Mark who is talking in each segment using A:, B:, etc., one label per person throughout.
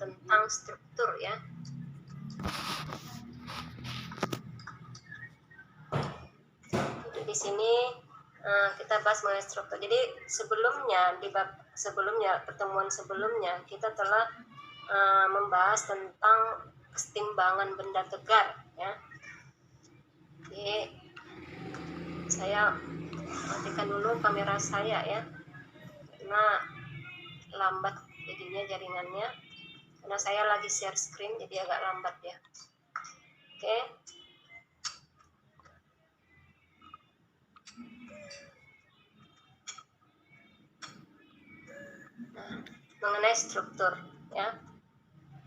A: tentang struktur ya. Jadi di sini kita bahas mengenai struktur. Jadi sebelumnya di bab sebelumnya, pertemuan sebelumnya kita telah membahas tentang kesetimbangan benda tegar ya. Jadi saya matikan dulu kamera saya ya, karena lambat jadinya jaringannya, karena saya lagi share screen jadi agak lambat ya. Oke. Nah, mengenai struktur ya.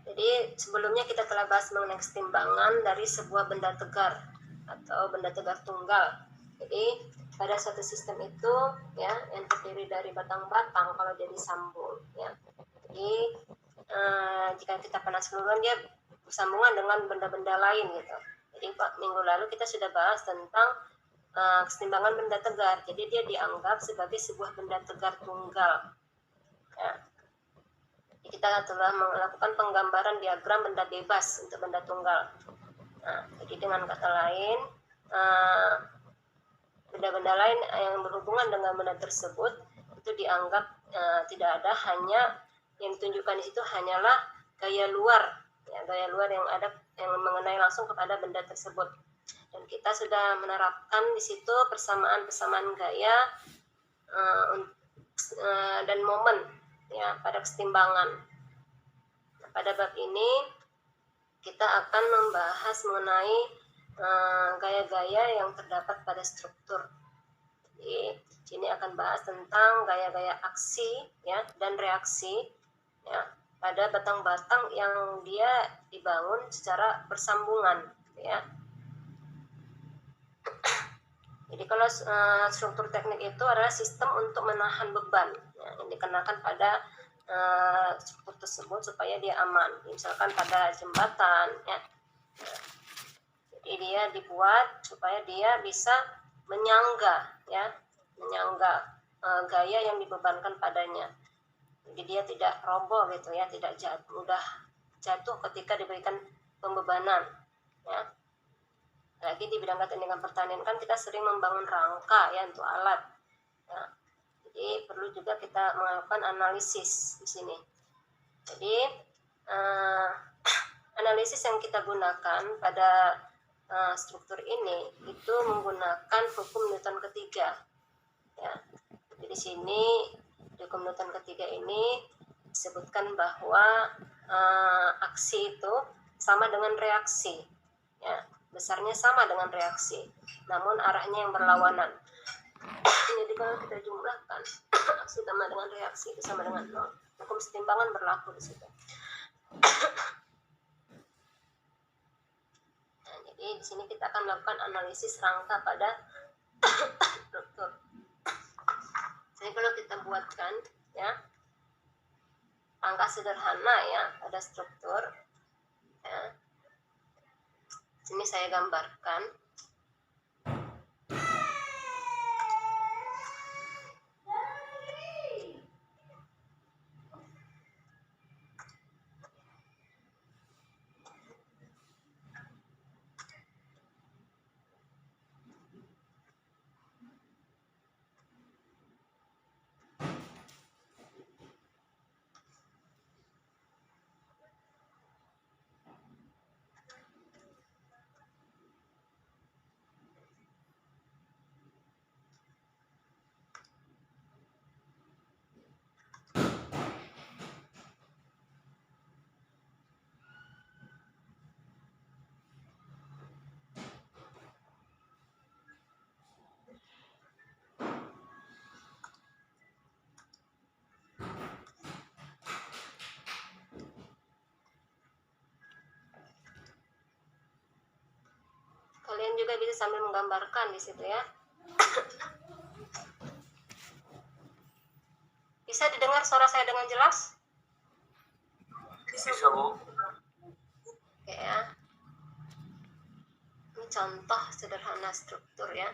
A: Jadi sebelumnya kita telah bahas mengenai kesetimbangan dari sebuah benda tegar atau benda tegar tunggal. Jadi pada suatu sistem itu ya, yang terdiri dari batang-batang kalau jadi sambung ya. Jadi jika kita panas keluaran dia bersambungan dengan benda-benda lain gitu. Jadi minggu lalu kita sudah bahas tentang kesetimbangan benda tegar. Jadi dia dianggap sebagai sebuah benda tegar tunggal ya. Kita telah melakukan penggambaran diagram benda bebas untuk benda tunggal. Nah, jadi dengan kata lain, benda-benda lain yang berhubungan dengan benda tersebut itu dianggap tidak ada, hanya yang ditunjukkan di situ hanyalah gaya luar, ya, gaya luar yang ada yang mengenai langsung kepada benda tersebut. Dan kita sudah menerapkan di situ persamaan gaya dan momen ya pada kesetimbangan. Nah, pada bab ini kita akan membahas mengenai gaya-gaya yang terdapat pada struktur. Jadi ini akan bahas tentang gaya-gaya aksi ya dan reaksi ya pada batang-batang yang dia dibangun secara bersambungan ya. Jadi kalau struktur teknik itu adalah sistem untuk menahan beban ya, yang dikenakan pada struktur tersebut supaya dia aman. Misalkan pada jembatan ya. Jadi dia dibuat supaya dia bisa menyangga ya, menyangga gaya yang dibebankan padanya. Jadi dia tidak roboh gitu ya, tidak mudah jatuh ketika diberikan pembebanan ya. Lagi di bidang keteknikan pertanian kan kita sering membangun rangka ya untuk alat ya. Jadi perlu juga kita melakukan analisis di sini. Jadi analisis yang kita gunakan pada struktur ini itu menggunakan hukum Newton ketiga ya. Jadi di sini di hukum Newton ketiga ini disebutkan bahwa aksi itu sama dengan reaksi ya, besarnya sama dengan reaksi, namun arahnya yang berlawanan. Jadi kalau kita jumlahkan aksi sama dengan reaksi itu sama dengan 0. Hukum kesetimbangan berlaku di situ. Nah, jadi di sini kita akan melakukan analisis rangka pada struktur. Jadi kalau kita buatkan ya rangka sederhana ya pada struktur ya. Sini saya gambarkan. Kalian juga bisa sambil menggambarkan di situ ya. Bisa didengar suara saya dengan jelas?
B: Bisa, Bu.
A: Oke ya. Ini contoh sederhana struktur ya.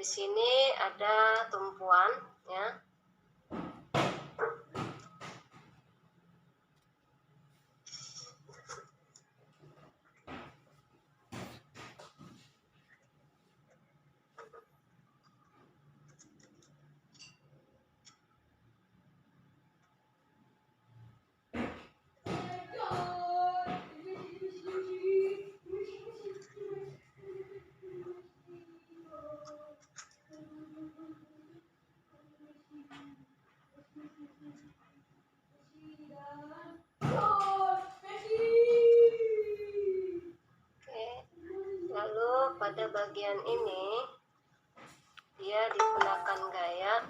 A: Di sini ada tumpuan ya. Lalu pada bagian ini dia digunakan gaya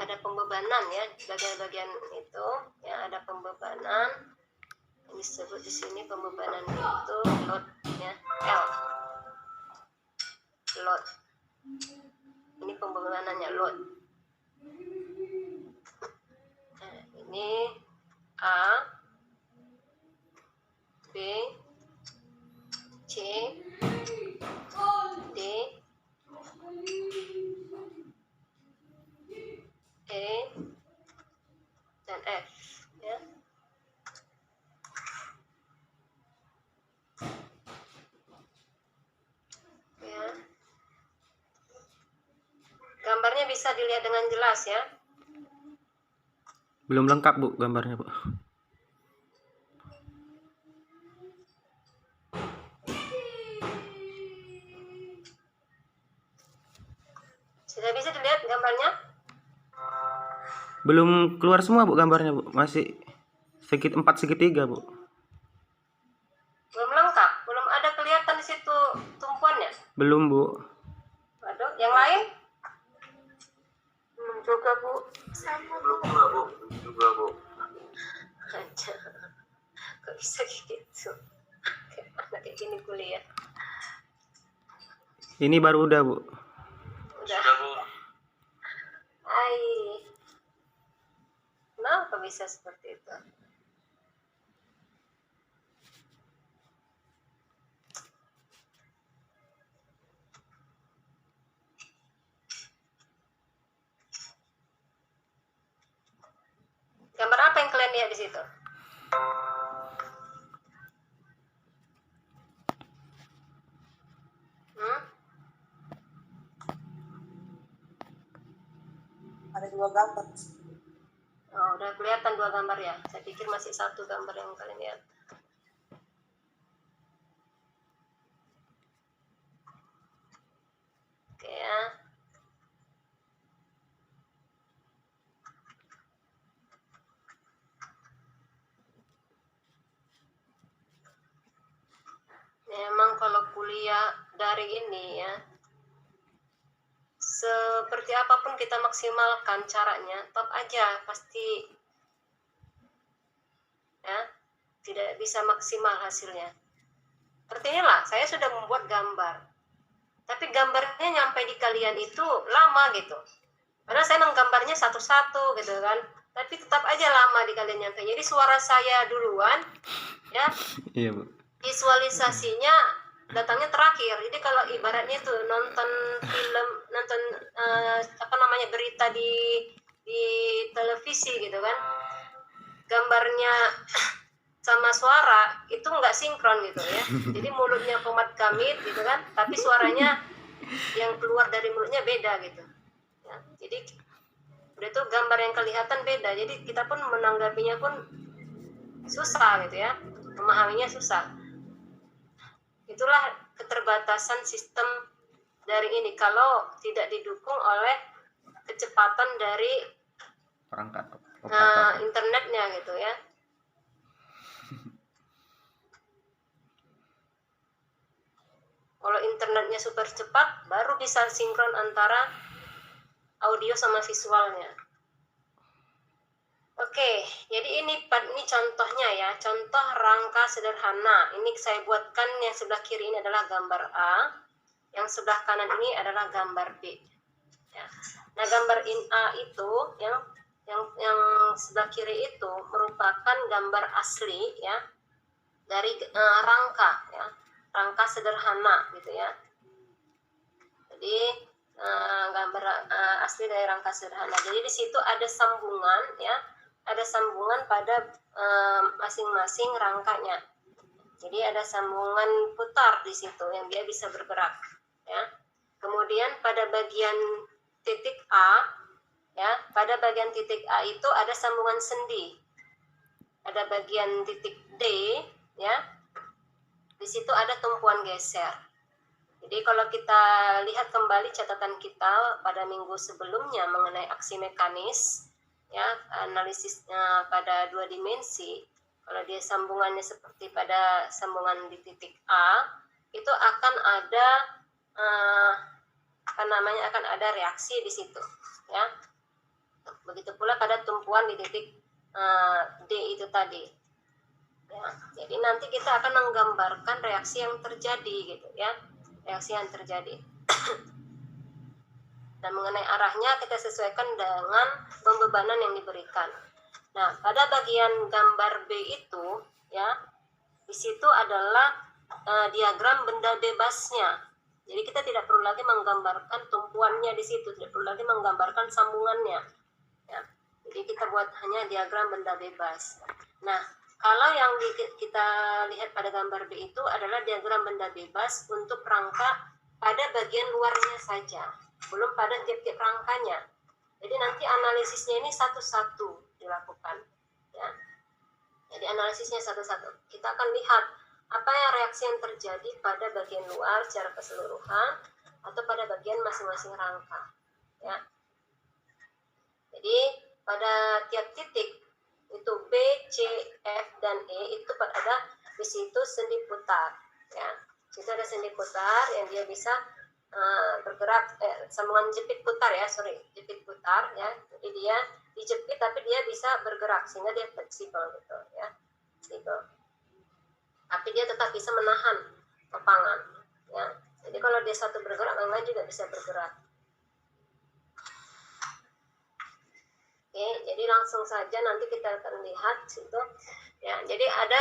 A: ada pembebanan ya, bagian-bagian itu ya ada pembebanan yang disebut di sini pembebanan itu load ya, L load. Ini pembebanannya load. Nah, ini A, B, C, D, E, dan F ya. Ya. Gambarnya bisa dilihat dengan jelas ya.
C: Belum lengkap Bu gambarnya Bu.
A: Sudah bisa dilihat gambarnya?
C: Belum keluar semua Bu gambarnya Bu. Masih empat segitiga Bu.
A: Belum lengkap, belum ada kelihatan di situ tumpuannya.
C: Belum Bu.
A: Waduh, yang lain? Belum juga Bu. Sama Bu.
B: Belum juga Bu.
A: Aja. Kok bisa gitu? Kayak anak kayak gini kuliah.
C: Ini baru udah Bu.
A: Udah.
B: Sudah Bu.
A: Ai. Kenapa bisa seperti itu? Gambar apa yang kalian lihat di situ?
D: Ada 2 gambar.
A: Oh, udah kelihatan 2 gambar ya. Saya pikir masih 1 gambar yang kalian lihat. Oke ya. Memang kalau kuliah dari ini ya, seperti apapun kita maksimalkan caranya, tetap aja pasti ya tidak bisa maksimal hasilnya. Seperti inilah, saya sudah membuat gambar, tapi gambarnya nyampe di kalian itu lama gitu, karena saya menggambarnya satu-satu gitu kan, tapi tetap aja lama di kalian nyampe. Jadi suara saya duluan ya,
C: Iya Bu.
A: visualisasinya datangnya terakhir. Jadi kalau ibaratnya tuh nonton film, nonton berita di televisi gitu kan, gambarnya sama suara itu nggak sinkron gitu ya. Jadi mulutnya Komat Kamit gitu kan, tapi suaranya yang keluar dari mulutnya beda gitu ya. Jadi udah itu gambar yang kelihatan beda, jadi kita pun menanggapinya pun susah gitu ya, memahaminya susah. Itulah keterbatasan sistem dari ini kalau tidak didukung oleh kecepatan dari
C: Perangkat
A: internetnya gitu ya. Kalau internetnya super cepat, baru bisa sinkron antara audio sama visualnya. Oke, jadi ini contohnya ya, contoh rangka sederhana. Ini saya buatkan, yang sebelah kiri ini adalah gambar A, yang sebelah kanan ini adalah gambar B. Ya. Nah, gambar A itu yang sebelah kiri itu merupakan gambar asli ya dari rangka ya, rangka sederhana gitu ya. Jadi gambar asli dari rangka sederhana. Jadi di situ ada sambungan ya, ada sambungan pada masing-masing rangkanya. Jadi ada sambungan putar di situ yang dia bisa bergerak ya. Kemudian pada bagian titik A ya, pada bagian titik A itu ada sambungan sendi. Ada bagian titik D ya. Di situ ada tumpuan geser. Jadi kalau kita lihat kembali catatan kita pada minggu sebelumnya mengenai aksi mekanis ya, analisisnya pada 2 dimensi, kalau dia sambungannya seperti pada sambungan di titik A, itu akan ada akan ada reaksi di situ ya. Begitu pula pada tumpuan di titik D itu tadi ya. Jadi nanti kita akan menggambarkan reaksi yang terjadi gitu ya, reaksi yang terjadi. Dan mengenai arahnya kita sesuaikan dengan pembebanan yang diberikan. Nah, pada bagian gambar B itu ya, di situ adalah diagram benda bebasnya. Jadi kita tidak perlu lagi menggambarkan tumpuannya di situ, tidak perlu lagi menggambarkan sambungannya. Ya. Jadi kita buat hanya diagram benda bebas. Nah, kalau yang kita lihat pada gambar B itu adalah diagram benda bebas untuk rangka pada bagian luarnya saja, belum pada tiap-tiap rangkanya. Jadi nanti analisisnya ini satu-satu dilakukan. Ya. Jadi analisisnya satu-satu. Kita akan lihat apa yang reaksi yang terjadi pada bagian luar secara keseluruhan atau pada bagian masing-masing rangka. Ya. Jadi pada tiap titik itu B, C, F, dan E itu ada di situ sendi putar. Ya. Itu ada sendi putar yang dia bisa bergerak, sambungan jepit putar ya, jepit putar ya. Jadi dia dijepit tapi dia bisa bergerak sehingga dia fleksibel gitu ya, fleksibel. Tapi dia tetap bisa menahan topangan ya. Jadi kalau dia satu bergerak, yang lain juga bisa bergerak. Oke, jadi langsung saja nanti kita akan lihat situ ya. Jadi ada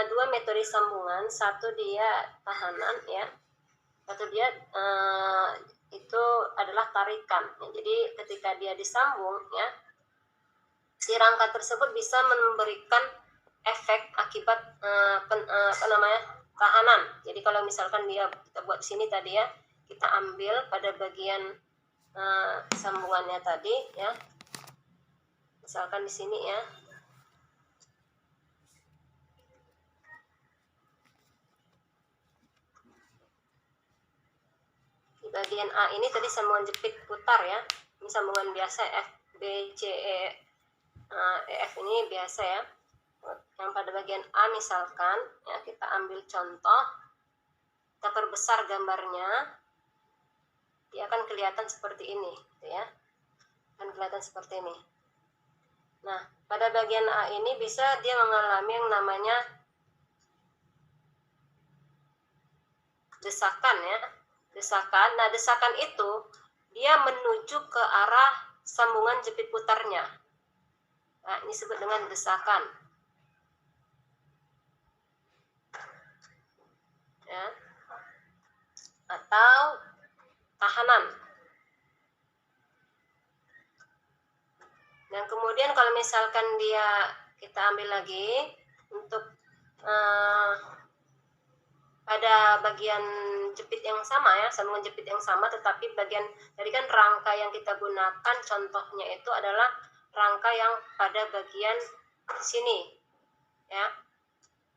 A: 2 metode sambungan, satu dia tahanan ya, satu dia itu adalah tarikan ya. Jadi ketika dia disambung ya, si rangka tersebut bisa memberikan efek akibat tahanan. Jadi kalau misalkan kita buat sini tadi ya, kita ambil pada bagian sambungannya tadi ya, misalkan di sini ya, di bagian A ini tadi sambungan jepit putar ya, ini sambungan biasa F, B, C, E, F ini biasa ya. Yang pada bagian A misalkan ya, kita ambil contoh, kita perbesar gambarnya, dia akan kelihatan seperti ini gitu ya, akan kelihatan seperti ini. Nah, pada bagian A ini bisa dia mengalami yang namanya desakan ya, desakan. Nah, desakan itu dia menuju ke arah sambungan jepit putarnya. Nah, ini disebut dengan desakan ya, atau tahanan. Dan kemudian kalau misalkan kita ambil lagi untuk pada bagian jepit yang sama ya, sambungan jepit yang sama, tetapi bagian tadi kan rangka yang kita gunakan contohnya itu adalah rangka yang pada bagian sini ya.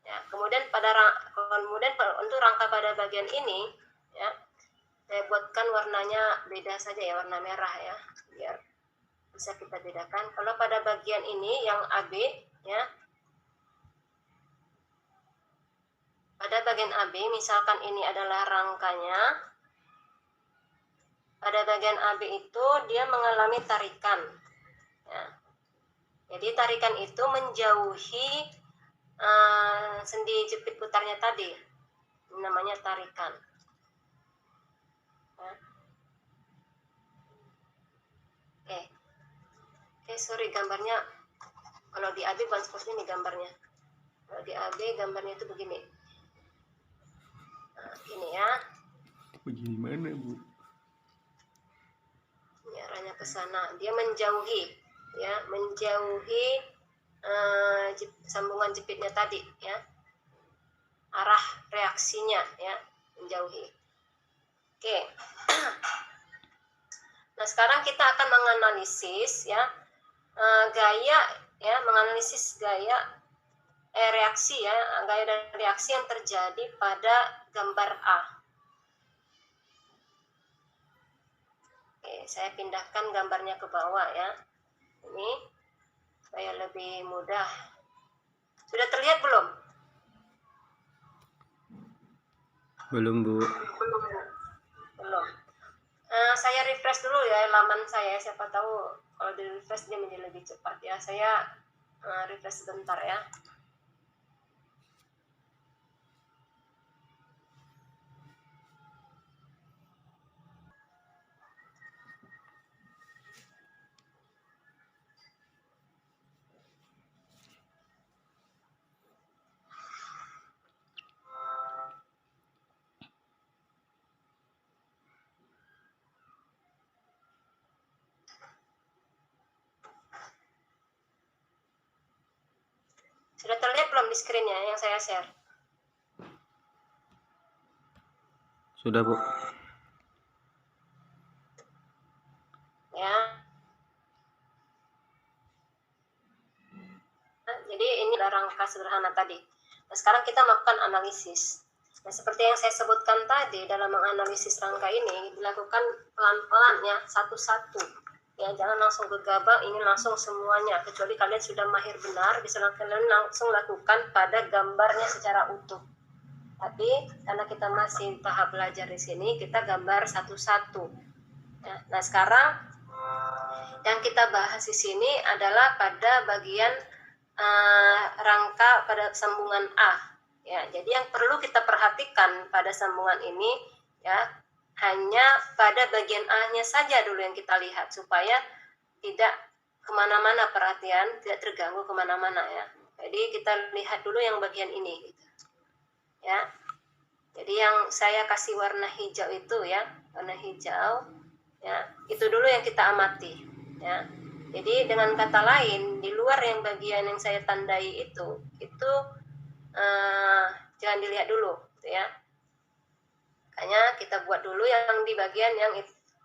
A: Ya, kemudian untuk rangka pada bagian ini ya, saya buatkan warnanya beda saja ya, warna merah ya, biar bisa kita bedakan. Kalau pada bagian ini yang AB ya, pada bagian AB misalkan ini adalah rangkanya, pada bagian AB itu dia mengalami tarikan ya. Jadi tarikan itu menjauhi sendi jepit putarnya tadi, ini namanya tarikan ya. Oke, sorry gambarnya kalau di AB bukan seperti ini gambarnya. Kalau di AB gambarnya itu begini. Nah, ini ya.
C: Begini mana, Bu?
A: ke sana. Dia menjauhi, ya, menjauhi sambungan jepitnya tadi, ya. Arah reaksinya, ya, menjauhi. Oke. Nah, sekarang kita akan menganalisis, ya, gaya, ya, menganalisis gaya reaksi, ya, gaya dan reaksi yang terjadi pada gambar A. Oke, saya pindahkan gambarnya ke bawah, ya. Ini supaya lebih mudah. Sudah terlihat belum?
C: Belum, Bu.
A: Belum. Saya refresh dulu ya laman saya, siapa tahu kalau di refresh dia menjadi lebih cepat, ya. Saya refresh sebentar, ya. Sudah terlihat belum di screen-nya yang saya share?
C: Sudah, Bu.
A: Ya. Nah, jadi ini adalah rangka sederhana tadi. Nah, sekarang kita melakukan analisis. Nah, seperti yang saya sebutkan tadi, dalam menganalisis rangka ini dilakukan pelan-pelan, ya, satu-satu. Ya, jangan langsung gegabah ingin langsung semuanya, kecuali kalian sudah mahir benar, bisa kalian langsung lakukan pada gambarnya secara utuh. Tapi karena kita masih tahap belajar di sini, kita gambar satu-satu. Ya, nah, sekarang yang kita bahas di sini adalah pada bagian rangka pada sambungan A. Ya, jadi yang perlu kita perhatikan pada sambungan ini, ya, hanya pada bagian A-nya saja dulu yang kita lihat, supaya tidak kemana-mana perhatian, tidak terganggu kemana-mana, ya. Jadi kita lihat dulu yang bagian ini, gitu. Ya. Jadi yang saya kasih warna hijau itu, ya, warna hijau, ya, itu dulu yang kita amati, ya. Jadi dengan kata lain, di luar yang bagian yang saya tandai itu jangan dilihat dulu, gitu, ya. Makanya kita buat dulu yang di bagian yang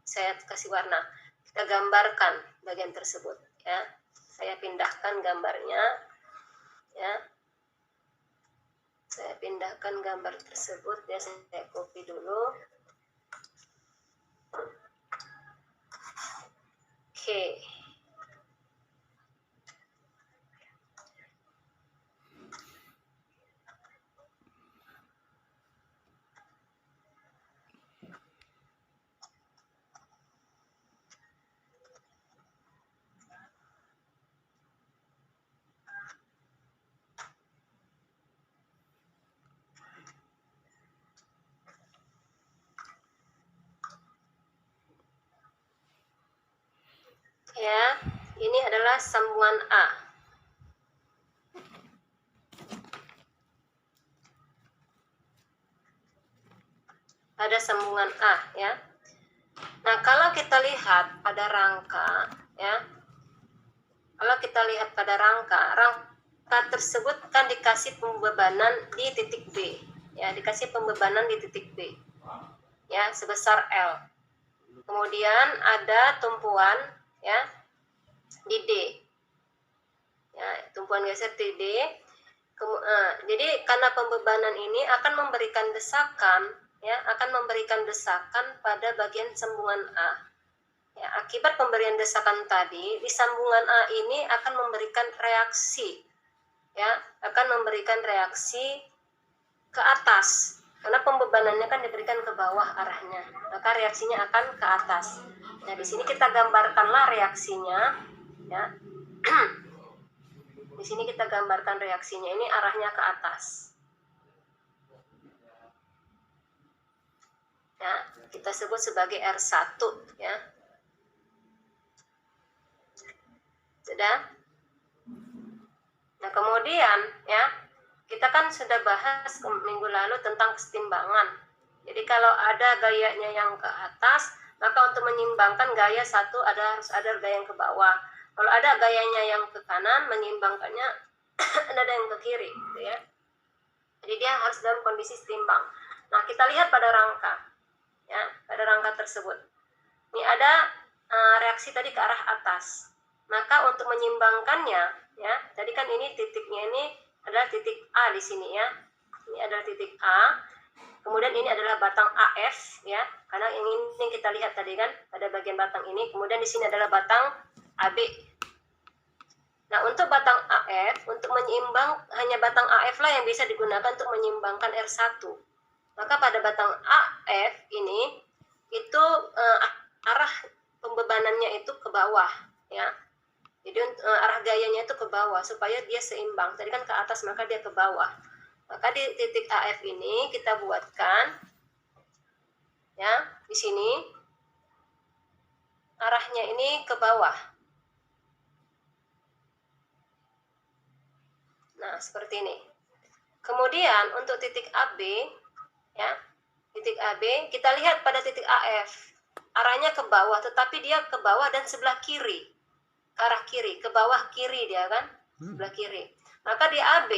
A: saya kasih warna. Kita gambarkan bagian tersebut, ya. Saya pindahkan gambarnya, ya. Saya pindahkan gambar tersebut, ya. Saya copy dulu. Oke. Ya, ini adalah sambungan A. Pada sambungan A, ya. Nah, kalau kita lihat pada rangka, ya. Kalau kita lihat pada rangka tersebut kan dikasih pembebanan di titik B, ya, dikasih pembebanan di titik B, ya, sebesar L. Kemudian ada tumpuan, ya, di D, ya, tumpuan geser di D. Jadi karena pembebanan ini akan memberikan desakan, ya, akan memberikan desakan pada bagian sambungan A. Ya, akibat pemberian desakan tadi, di sambungan A ini akan memberikan reaksi, ya, akan memberikan reaksi ke atas. Karena pembebanannya kan diberikan ke bawah arahnya, maka reaksinya akan ke atas. Nah, di sini kita gambarkanlah reaksinya, ya. Di sini kita gambarkan reaksinya, ini arahnya ke atas. Ya, kita sebut sebagai R1, ya. Sudah? Nah, kemudian, ya, kita kan sudah bahas minggu lalu tentang kesetimbangan. Jadi kalau ada gayanya yang ke atas, Maka untuk menyimbangkan gaya satu harus ada gaya yang ke bawah. Kalau ada gayanya yang ke kanan, menyeimbangkannya ada yang ke kiri, gitu ya. Jadi dia harus dalam kondisi setimbang. Nah, kita lihat pada rangka, ya, pada rangka tersebut. Ini ada reaksi tadi ke arah atas. Maka untuk menyimbangkannya, ya, tadi kan ini titiknya ini adalah titik A di sini ya. Ini adalah titik A. Kemudian ini adalah batang AF, ya, karena ini kita lihat tadi kan pada bagian batang ini. Kemudian di sini adalah batang AB. Nah, untuk batang AF, untuk menyeimbang, hanya batang AF lah yang bisa digunakan untuk menyeimbangkan R1. Maka pada batang AF ini, itu arah pembebanannya itu ke bawah, ya. Jadi arah gayanya itu ke bawah, supaya dia seimbang. Tadi kan ke atas, maka dia ke bawah. Maka di titik AF ini kita buatkan, ya, di sini, arahnya ini ke bawah. Nah, seperti ini. Kemudian untuk titik AB, ya, titik AB, kita lihat pada titik AF, arahnya ke bawah, tetapi dia ke bawah dan sebelah kiri, ke arah kiri, ke bawah kiri dia kan, sebelah kiri. Maka di AB,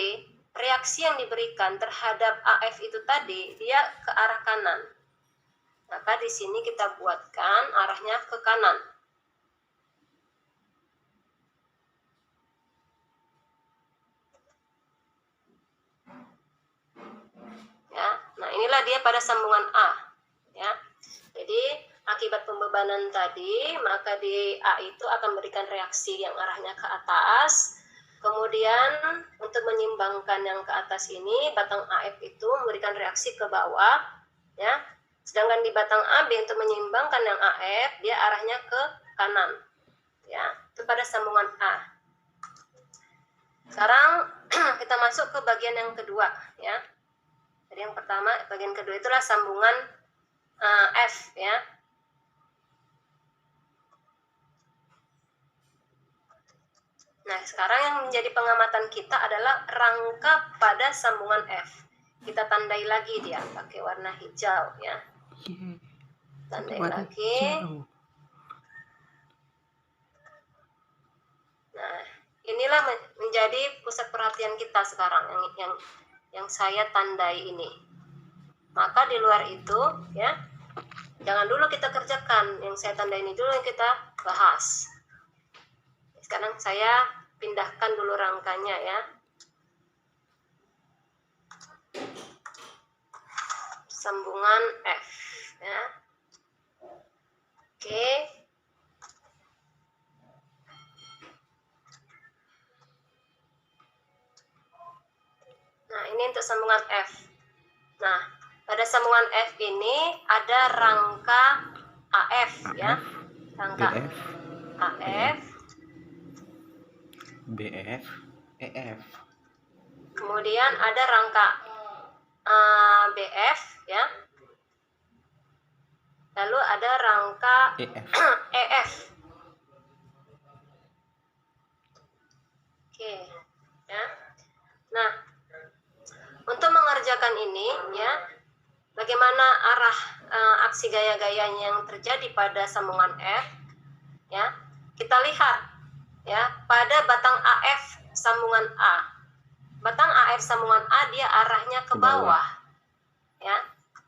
A: reaksi yang diberikan terhadap AF itu tadi, dia ke arah kanan. Maka di sini kita buatkan arahnya ke kanan. Ya, nah inilah dia pada sambungan A, ya. Jadi akibat pembebanan tadi, maka di A itu akan memberikan reaksi yang arahnya ke atas. Kemudian untuk menyimbangkan yang ke atas ini, batang AF itu memberikan reaksi ke bawah, ya. Sedangkan di batang AB untuk menyimbangkan yang AF, dia arahnya ke kanan, ya. Itu pada sambungan A. Sekarang kita masuk ke bagian yang kedua, ya. Jadi yang pertama, bagian kedua itulah sambungan F, ya. Nah, sekarang yang menjadi pengamatan kita adalah rangka pada sambungan F. Kita tandai lagi dia pakai warna hijau, ya. Tandai lagi. Nah, inilah menjadi pusat perhatian kita sekarang yang saya tandai ini. Maka di luar itu, ya, jangan dulu kita kerjakan yang saya tandai ini, dulu yang kita bahas. Sekarang saya pindahkan dulu rangkanya, ya. Sambungan F, ya. Oke. Nah, ini untuk sambungan F. Nah, pada sambungan F ini ada rangka AF, ya. Rangka
C: BF,
A: AF,
C: BF, EF.
A: kemudian ada rangka BF, ya. Lalu ada rangka
C: EF.
A: EF. Oke, ya. Nah, untuk mengerjakan ini, ya, bagaimana arah aksi gaya-gayanya yang terjadi pada sambungan F, ya. Kita lihat, ya, pada batang AF sambungan A. Batang AF sambungan A dia arahnya ke bawah, ya.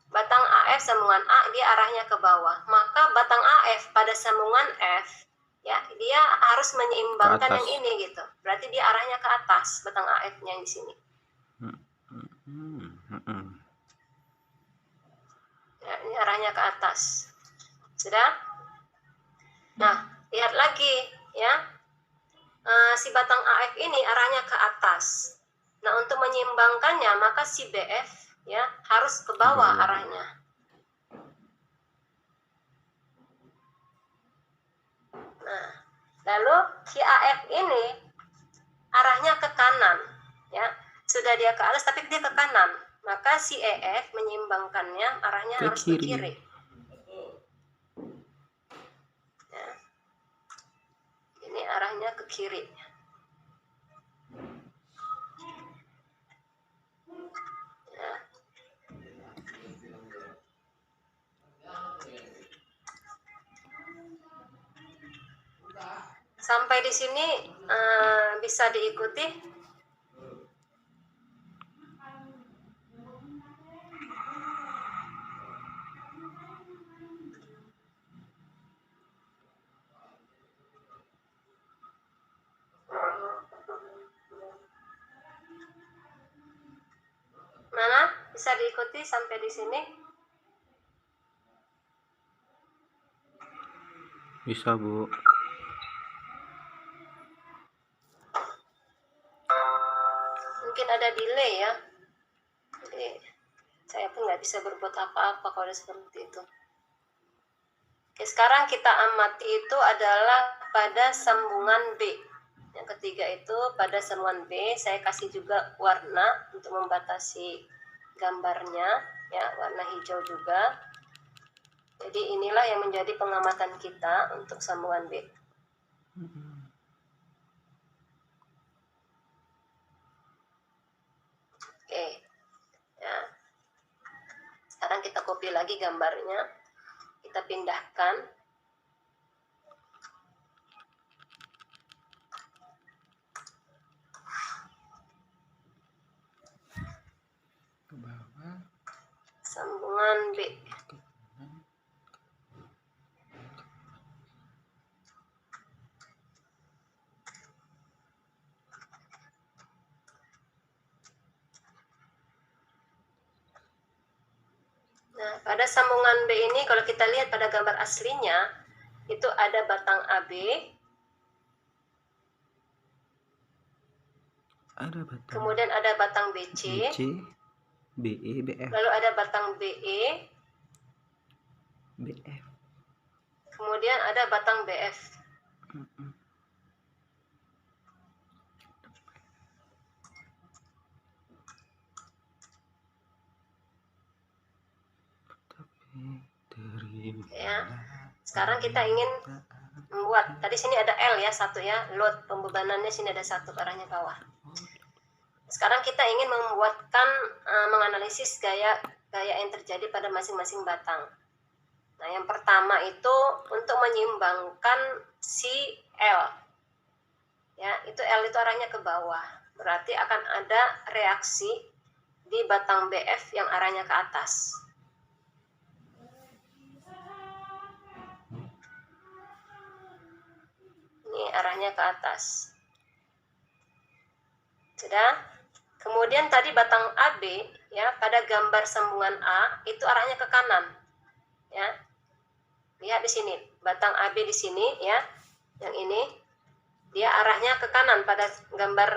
A: Batang AF sambungan A dia arahnya ke bawah. Maka batang AF pada sambungan F, ya, dia harus menyeimbangkan yang ini gitu. Berarti dia arahnya ke atas, batang AF-nya di sini. Ya, ini arahnya ke atas. Sudah? Nah, lihat lagi, ya. Si batang AF ini arahnya ke atas. Nah, untuk menyeimbangkannya, maka si BF, ya, harus ke bawah arahnya. Nah, lalu si AF ini arahnya ke kanan, ya. Sudah dia ke atas, tapi dia ke kanan. Maka si EF menyeimbangkannya arahnya harus ke kiri. Ya. Ini arahnya ke kiri. Ya. Sampai di sini bisa diikuti? Mana? Bisa diikuti sampai di sini?
C: Bisa, Bu.
A: Mungkin ada delay ya. Jadi saya pun nggak bisa berbuat apa-apa kalau seperti itu. Oke, sekarang kita amati itu adalah pada sambungan B. Yang ketiga itu pada sambungan B, saya kasih juga warna untuk membatasi gambarnya, ya, warna hijau juga. Jadi inilah yang menjadi pengamatan kita untuk sambungan B. Oke, ya. Sekarang kita copy lagi gambarnya, kita pindahkan.
C: Ke bawah.
A: Sambungan B. Nah, pada sambungan B ini kalau kita lihat pada gambar aslinya, itu ada batang AB,
C: Ada batang
A: kemudian ada batang BC,
C: BC, BE, BF,
A: lalu ada batang BE,
C: BF.
A: kemudian ada batang BF. Ya. Sekarang kita ingin membuat, tadi sini ada L ya, satu ya, load pembebanannya sini ada satu arahnya ke bawah. Sekarang kita ingin membuatkan menganalisis gaya yang terjadi pada masing-masing batang. Nah, yang pertama itu untuk menyeimbangkan si L. Ya, itu L itu arahnya ke bawah. Berarti akan ada reaksi di batang BF yang arahnya ke atas. Ini arahnya ke atas. Sudah? Kemudian tadi batang AB ya, pada gambar sambungan A itu arahnya ke kanan. Ya. Lihat di sini, batang AB di sini ya. Yang ini dia arahnya ke kanan pada gambar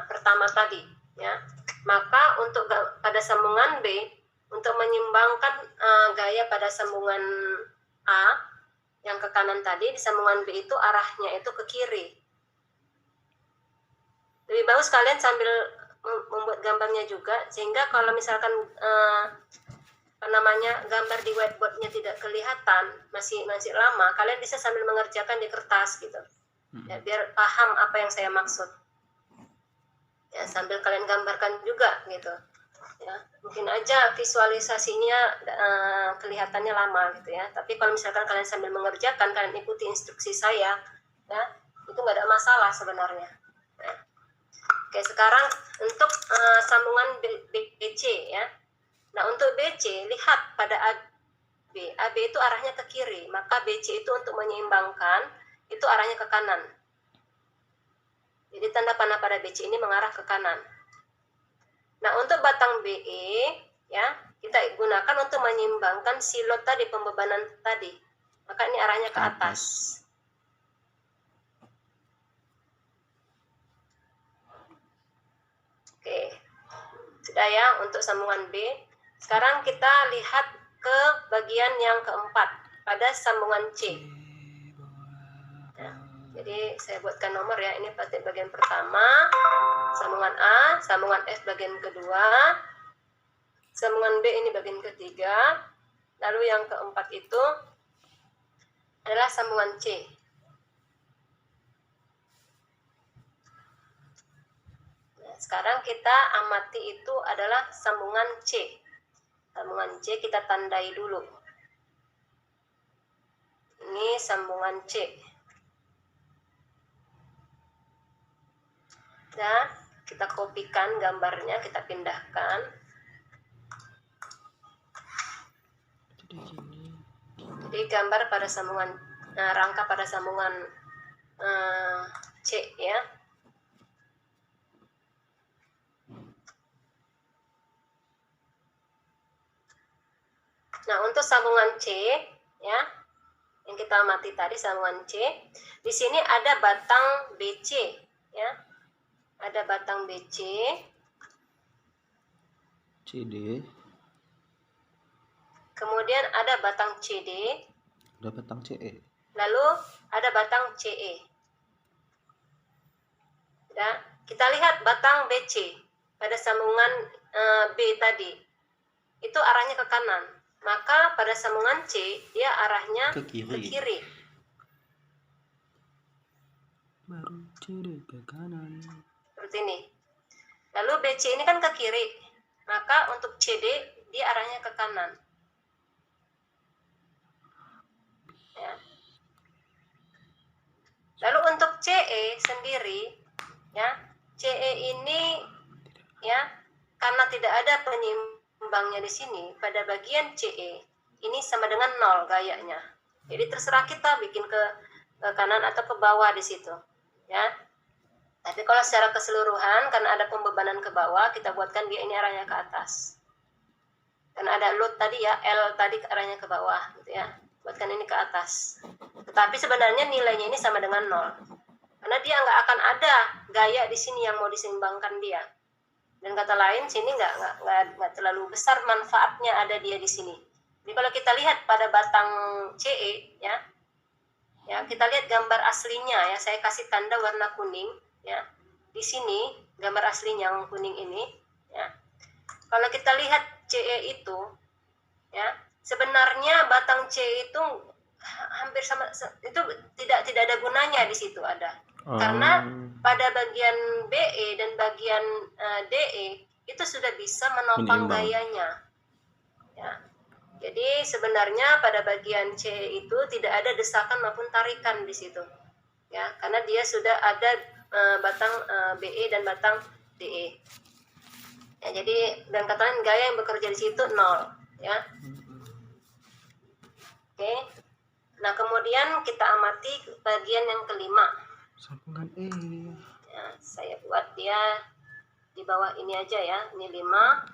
A: pertama tadi ya. Maka untuk pada sambungan B untuk menyeimbangkan gaya pada sambungan A yang ke kanan tadi, di sambungan B itu arahnya itu ke kiri. Lebih bagus kalian sambil membuat gambarnya juga, sehingga kalau misalkan gambar di whiteboardnya tidak kelihatan, masih lama, kalian bisa sambil mengerjakan di kertas gitu. Ya, biar paham apa yang saya maksud. Ya, sambil kalian gambarkan juga gitu. Ya, mungkin aja visualisasinya kelihatannya lama gitu ya, tapi kalau misalkan kalian sambil mengerjakan, kalian ikuti instruksi saya ya, itu nggak ada masalah sebenarnya ya. Oke, sekarang untuk sambungan BC ya. Nah, untuk BC lihat pada AB itu arahnya ke kiri, maka BC itu untuk menyeimbangkan itu arahnya ke kanan. Jadi tanda panah pada BC ini mengarah ke kanan. Nah, untuk batang BE ya, kita gunakan untuk menyeimbangkan si load tadi, pembebanan tadi. Maka ini arahnya ke atas. Oke. Sudah ya untuk sambungan B. Sekarang kita lihat ke bagian yang keempat pada sambungan C. Nah, jadi saya buatkan nomor ya, ini pada bagian pertama, sambungan A, sambungan F bagian kedua, sambungan B ini bagian ketiga, lalu yang keempat itu adalah sambungan C. Nah, sekarang kita amati itu adalah sambungan C. Sambungan C kita tandai dulu. Ini sambungan C. Dan kita kopikan gambarnya, kita pindahkan. Jadi gambar pada sambungan rangka pada sambungan C ya. Nah, untuk sambungan C ya, yang kita amati tadi sambungan C, di sini ada batang BC ya. Ada batang BC,
C: CD,
A: kemudian ada batang CD,
C: ada batang CE.
A: lalu ada batang CE. Ya, kita lihat batang BC pada sambungan B tadi, itu arahnya ke kanan. Maka pada sambungan C, dia arahnya
C: Ke kiri. Baru CD ke kanan.
A: Seperti ini. Lalu BC ini kan ke kiri. Maka untuk CD, dia arahnya ke kanan. Ya. Lalu untuk CE sendiri, ya, CE ini ya, karena tidak ada penyeimbangnya di sini, pada bagian CE ini sama dengan 0 gayanya. Jadi terserah kita bikin ke kanan atau ke bawah di situ, ya. Tapi kalau secara keseluruhan karena ada pembebanan ke bawah, kita buatkan dia ini arahnya ke atas. Karena ada load tadi ya, L tadi arahnya ke bawah gitu ya. Buatkan ini ke atas. Tetapi sebenarnya nilainya ini sama dengan 0. Karena dia nggak akan ada gaya di sini yang mau diseimbangkan dia. Dan kata lain, sini nggak terlalu besar manfaatnya ada dia di sini. Jadi kalau kita lihat pada batang CE, ya kita lihat gambar aslinya ya. Saya kasih tanda warna kuning, ya. Di sini gambar aslinya yang kuning ini, ya. Kalau kita lihat CE itu, ya, sebenarnya batang C itu hampir sama, itu tidak ada gunanya di situ ada. Karena pada bagian BE dan bagian DE itu sudah bisa menopang gayanya. Ya. Jadi sebenarnya pada bagian C itu tidak ada desakan maupun tarikan di situ. Ya, karena dia sudah ada batang BE dan batang DE. Ya, jadi dan kata lain gaya yang bekerja di situ 0, ya. Oke. Nah, kemudian kita amati bagian yang kelima.
C: Sambungan E.
A: Ya, saya buat dia di bawah ini aja ya. Ini 5.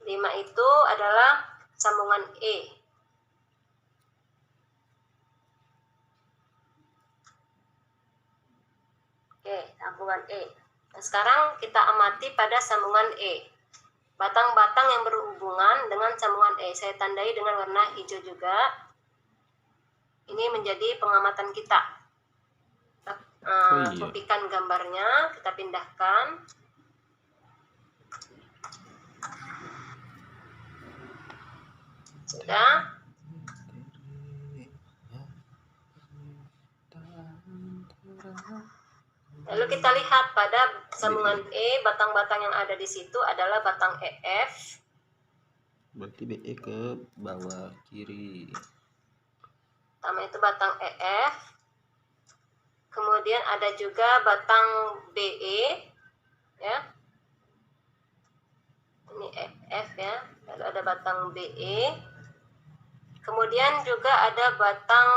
A: 5 itu adalah sambungan E. Oke, sambungan E. Nah, sekarang kita amati pada sambungan E. Batang-batang yang berhubungan dengan sambungan E. Saya tandai dengan warna hijau juga. Ini menjadi pengamatan kita. Kopikan gambarnya, kita pindahkan. Sudah. Lalu kita lihat pada sambungan E, batang-batang yang ada di situ adalah batang EF.
C: Berarti BE ke bawah kiri.
A: Pertama itu batang EF. Kemudian ada juga batang BE, ya. Ini EF ya. Lalu ada batang BE. Kemudian juga ada batang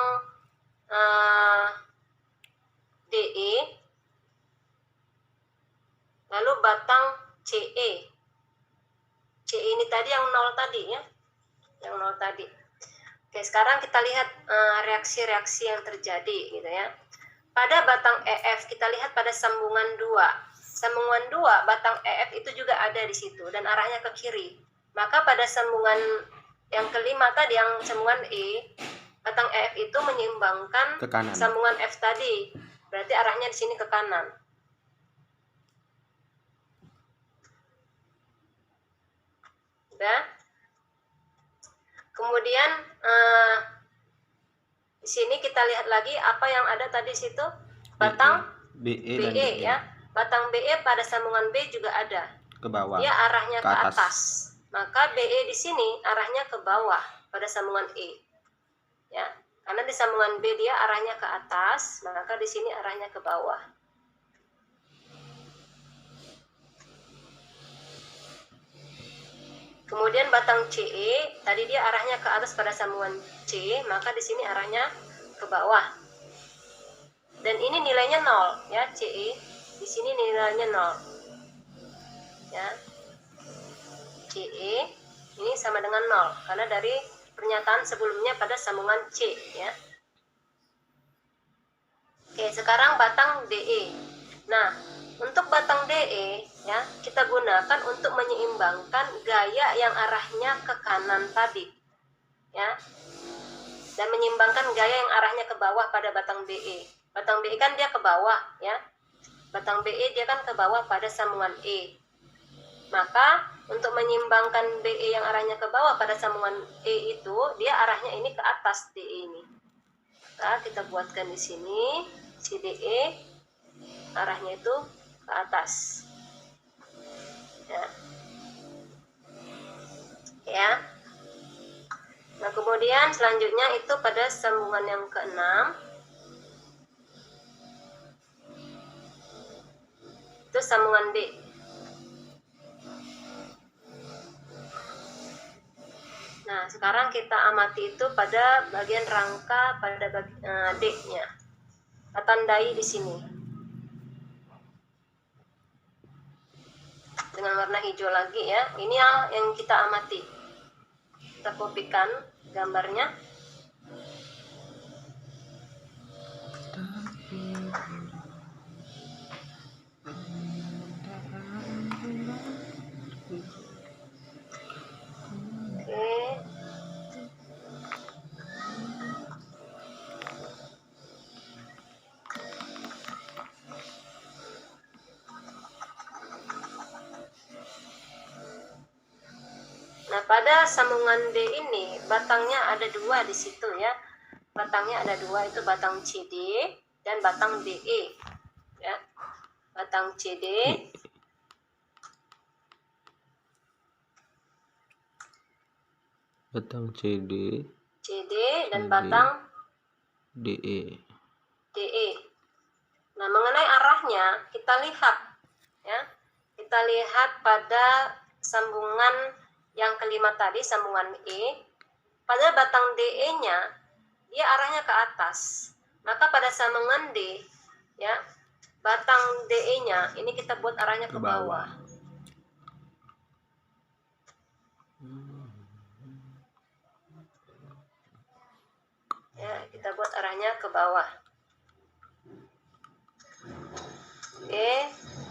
A: DE. Lalu batang CE. CE ini tadi yang 0 tadi ya. Yang 0 tadi. Oke, sekarang kita lihat reaksi-reaksi yang terjadi gitu ya. Pada batang EF kita lihat pada sambungan 2. Sambungan 2 batang EF itu juga ada di situ dan arahnya ke kiri. Maka pada sambungan yang kelima tadi yang sambungan E, batang EF itu menyeimbangkan
C: Ke kanan.
A: sambungan F tadi. Berarti arahnya di sini ke kanan. Udah. Kemudian di sini kita lihat lagi apa yang ada tadi situ, batang BE ya. Batang BE pada sambungan B juga ada.
C: Ke bawah.
A: Dia arahnya
C: Ke
A: ke
C: atas.
A: atas. Maka BE di sini arahnya ke bawah pada sambungan E. Ya, Karena di sambungan B dia arahnya ke atas, maka di sini arahnya ke bawah. Kemudian batang CE, tadi dia arahnya ke atas pada sambungan C, maka di sini arahnya ke bawah. Dan ini nilainya 0 ya, CE. Di sini nilainya 0. Ya. CE ini sama dengan 0 karena dari pernyataan sebelumnya pada sambungan C ya. Oke, sekarang batang DE. Nah, untuk batang DE ya, kita gunakan untuk menyeimbangkan gaya yang arahnya ke kanan tadi. Ya. Dan menyeimbangkan gaya yang arahnya ke bawah pada batang BE. Batang BE kan dia ke bawah ya. Batang BE dia kan ke bawah pada sambungan E. Maka untuk menyeimbangkan BE yang arahnya ke bawah pada sambungan E itu, dia arahnya ini ke atas DE ini. Maka kita buatkan di sini si DE arahnya itu ke atas. Ya. Ya. Nah, kemudian selanjutnya itu pada sambungan yang ke-6. Itu sambungan D. Nah, sekarang kita amati itu pada bagian rangka pada D-nya. Kita tandai di sini. Dengan warna hijau lagi ya. Ini yang kita amati. Kita kopikan gambarnya. Nah, pada sambungan D ini batangnya ada 2 di situ ya. Batangnya ada 2, itu batang CD dan batang DE. Ya. Batang CD
C: Batang CD
A: dan batang
C: DE.
A: Nah, mengenai arahnya kita lihat ya. Kita lihat pada sambungan yang kelima tadi, sambungan E, pada batang DE-nya dia arahnya ke atas. Maka pada sambungan D ya, batang DE-nya ini kita buat arahnya ke bawah. Ya, kita buat arahnya ke bawah. Oke,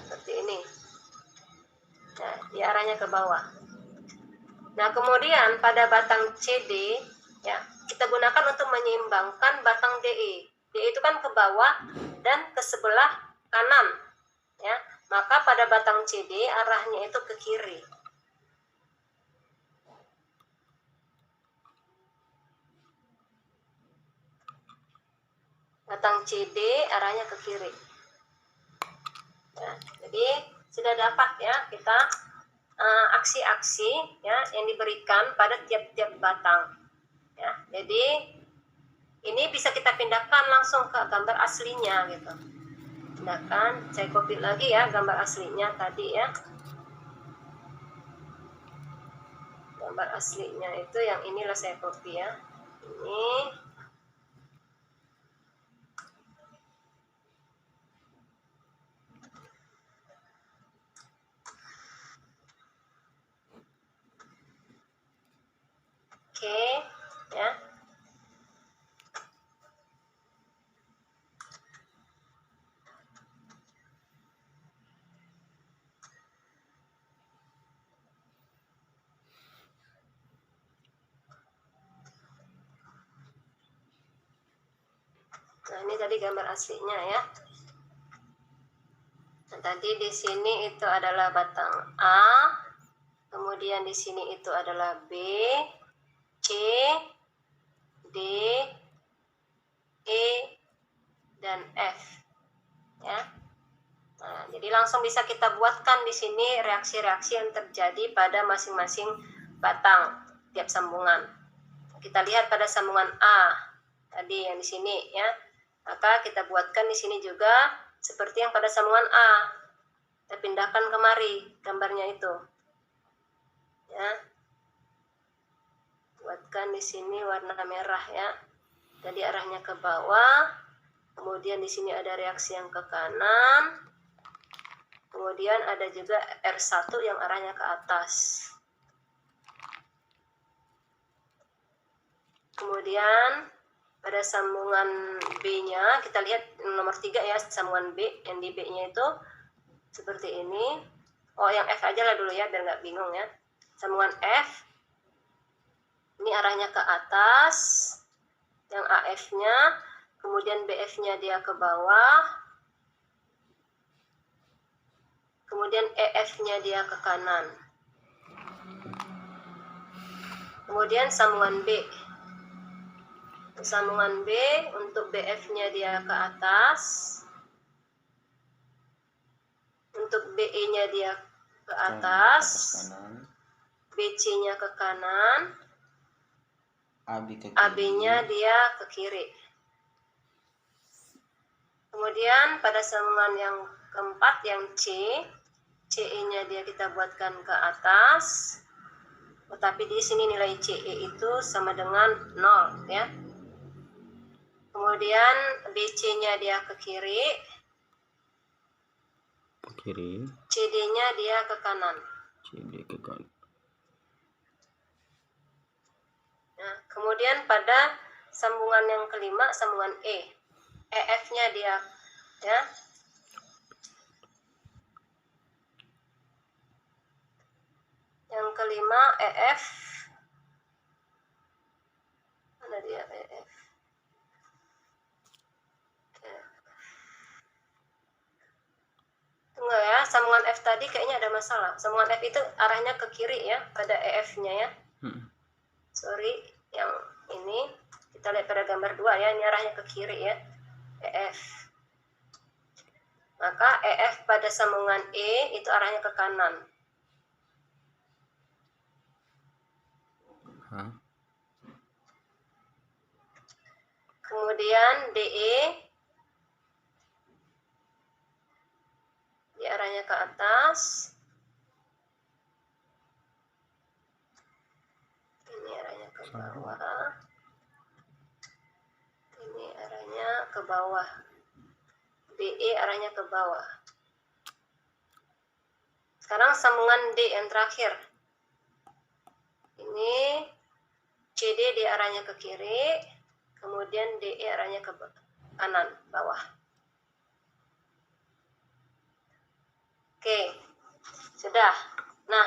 A: seperti ini. Nah, dia arahnya ke bawah. Nah, kemudian pada batang CD ya, kita gunakan untuk menyeimbangkan batang DE. DE itu kan ke bawah dan ke sebelah kanan. Ya. Maka pada batang CD arahnya itu ke kiri. Batang CD arahnya ke kiri. Ya, jadi sudah dapat ya kita aksi-aksi ya yang diberikan pada tiap-tiap batang. Ya, jadi ini bisa kita pindahkan langsung ke gambar aslinya gitu. Pindahkan, saya copy lagi ya gambar aslinya tadi ya. Gambar aslinya itu yang inilah saya copy ya. Ini. Oke, ya. Nah, ini tadi gambar aslinya ya. Nah, tadi di sini itu adalah batang A, kemudian di sini itu adalah B, C, D, E, dan F. Ya. Nah, jadi langsung bisa kita buatkan di sini reaksi-reaksi yang terjadi pada masing-masing batang tiap sambungan. Kita lihat pada sambungan A. tadi yang di sini ya. Maka kita buatkan di sini juga seperti yang pada sambungan A. Kita pindahkan kemari gambarnya itu. Ya. Buatkan di sini warna merah ya. Jadi arahnya ke bawah. Kemudian di sini ada reaksi yang ke kanan. Kemudian ada juga R1 yang arahnya ke atas. Kemudian pada sambungan B-nya, kita lihat nomor 3 ya, sambungan B, yang di B-nya itu seperti ini. Oh, yang F aja lah dulu ya, biar nggak bingung ya. Sambungan F, ini arahnya ke atas, yang AF-nya, kemudian BF-nya dia ke bawah, kemudian EF-nya dia ke kanan. Kemudian sambungan B. Sambungan B untuk BF-nya dia ke atas, untuk BE-nya dia ke atas, BC-nya ke kanan, AB-nya dia ke kiri. Kemudian pada sambungan yang keempat yang C, CE-nya dia kita buatkan ke atas, tetapi di sini nilai CE itu sama dengan 0 ya. Kemudian BC-nya dia ke kiri, CD-nya dia ke kanan. Nah, kemudian pada sambungan yang kelima, sambungan E, EF-nya dia ya. Yang kelima EF, mana dia EF? Enggak ya, sambungan F tadi kayaknya ada masalah. Sambungan F itu arahnya ke kiri ya, pada EF-nya ya. Sorry, yang ini kita lihat pada gambar 2 ya, ini arahnya ke kiri ya, EF. Maka EF pada sambungan E itu arahnya ke kanan. Kemudian DE di arahnya ke atas. Ini arahnya ke bawah. Ini arahnya ke bawah. BE arahnya ke bawah. Sekarang sambungan D yang terakhir. Ini CD di arahnya ke kiri, kemudian DE arahnya ke kanan, bawah. Oke, sudah. Nah,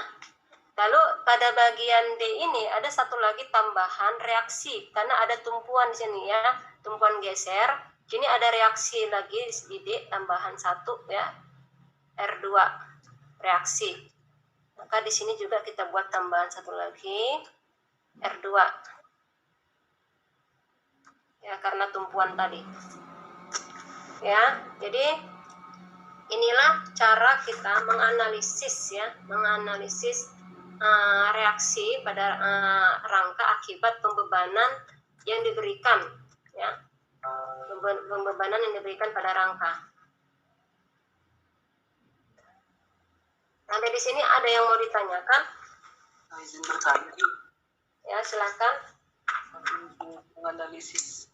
A: lalu pada bagian D ini ada satu lagi tambahan reaksi, karena ada tumpuan di sini ya, tumpuan geser. Ini ada reaksi lagi di D, tambahan 1 ya, R2, reaksi. Maka di sini juga kita buat tambahan satu lagi, R2. Ya, karena tumpuan tadi. Ya, jadi inilah cara kita menganalisis ya, menganalisis reaksi pada rangka akibat pembebanan yang diberikan ya, pembebanan yang diberikan pada rangka. Sampai di sini ada yang mau ditanyakan?
B: Izin bertanya,
A: Ya, silakan.
B: untuk menganalisis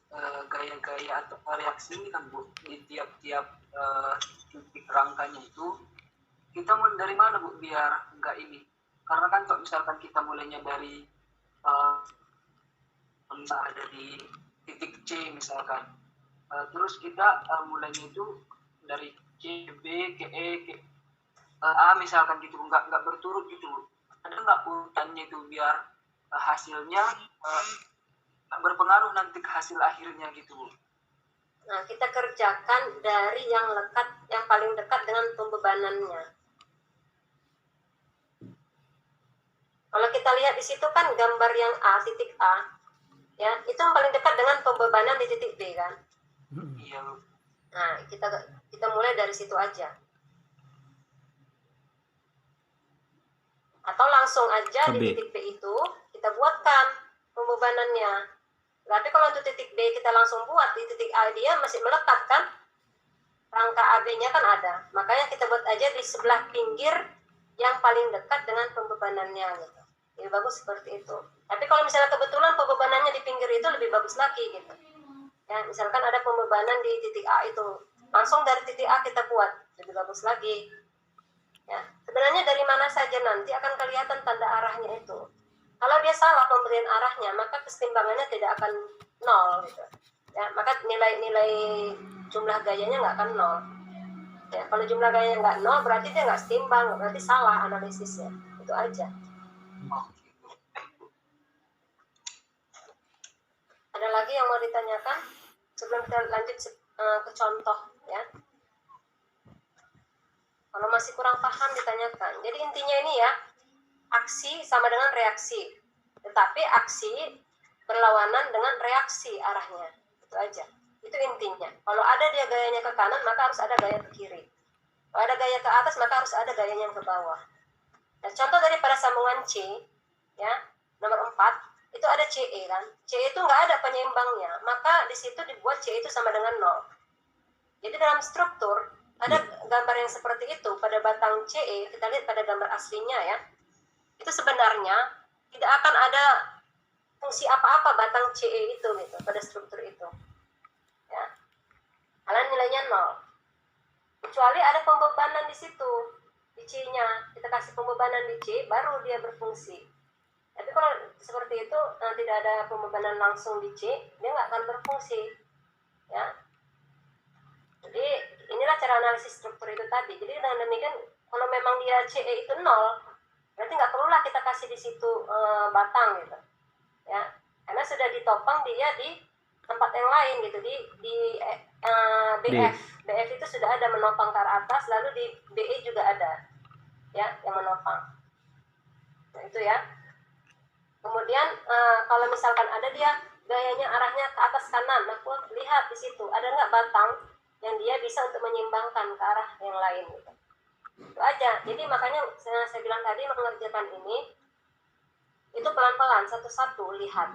B: gaya-gaya atau reaksi ini kan Bu, di tiap-tiap titik rangkanya itu kita mulai dari mana Bu biar enggak ini? Karena kan kalau misalkan kita mulainya dari ada di titik C misalkan, terus kita mulainya itu dari C, B, ke E, ke A misalkan gitu, nggak berturut gitu. Ada nggak urutannya itu biar hasilnya berpengaruh nanti ke hasil akhirnya gitu Bu?
A: Nah, kita kerjakan dari yang lekat, yang paling dekat dengan pembebanannya. Kalau kita lihat di situ kan gambar yang A, titik A, ya, itu yang paling dekat dengan pembebanan di titik B kan.
B: Iya Bu.
A: Nah, kita mulai dari situ aja. Atau langsung aja di titik B itu kita buatkan pembebanannya. Tapi kalau untuk titik B kita langsung buat, di titik A dia masih melekat kan, rangka AB-nya kan ada, makanya kita buat aja di sebelah pinggir yang paling dekat dengan pembebanannya gitu. Lebih bagus seperti itu. Tapi kalau misalnya kebetulan pembebanannya di pinggir itu lebih bagus lagi gitu. Ya, misalkan ada pembebanan di titik A itu, langsung dari titik A kita buat, lebih bagus lagi. Ya, sebenarnya dari mana saja nanti akan kelihatan tanda arahnya itu. Kalau dia salah pemberian arahnya, maka kesetimbangannya tidak akan nol gitu. Ya, maka nilai jumlah gayanya nggak akan nol. Ya, kalau jumlah gayanya nggak nol, berarti dia nggak setimbang, berarti salah analisisnya. Itu aja. Ada lagi yang mau ditanyakan sebelum kita lanjut ke contoh ya. Kalau masih kurang paham ditanyakan. Jadi intinya ini ya, aksi sama dengan reaksi. Tetapi aksi berlawanan dengan reaksi arahnya. Itu aja. Itu intinya. Kalau ada dia gayanya ke kanan, maka harus ada gaya ke kiri. Kalau ada gaya ke atas, maka harus ada gayanya yang ke bawah. Nah, contoh daripada sambungan C, ya, nomor 4, itu ada CE kan. CE itu nggak ada penyeimbangnya, maka di situ dibuat CE itu sama dengan 0. Jadi dalam struktur, ada gambar yang seperti itu pada batang CE, kita lihat pada gambar aslinya ya. Itu sebenarnya tidak akan ada fungsi apa-apa batang CE itu gitu pada struktur itu. Ya. Karena nilainya 0. Kecuali ada pembebanan di situ, di C-nya. Kita kasih pembebanan di C, baru dia berfungsi. Tapi kalau seperti itu, tidak ada pembebanan langsung di C, dia nggak akan berfungsi. Ya. Jadi inilah cara analisis struktur itu tadi. Jadi dengan demikian, kalau memang dia CE itu 0, berarti nggak perlulah kita kasih di situ batang gitu. Ya. Karena sudah ditopang dia di tempat yang lain gitu, di BF. BF itu sudah ada menopang ke arah atas, lalu di BE juga ada ya yang menopang. Nah, itu ya. Kemudian kalau misalkan ada dia gayanya arahnya ke atas kanan, aku lihat di situ ada nggak batang yang dia bisa untuk menyeimbangkan ke arah yang lain gitu. Itu aja. Jadi makanya saya bilang tadi mengerjakan ini itu pelan-pelan satu-satu lihat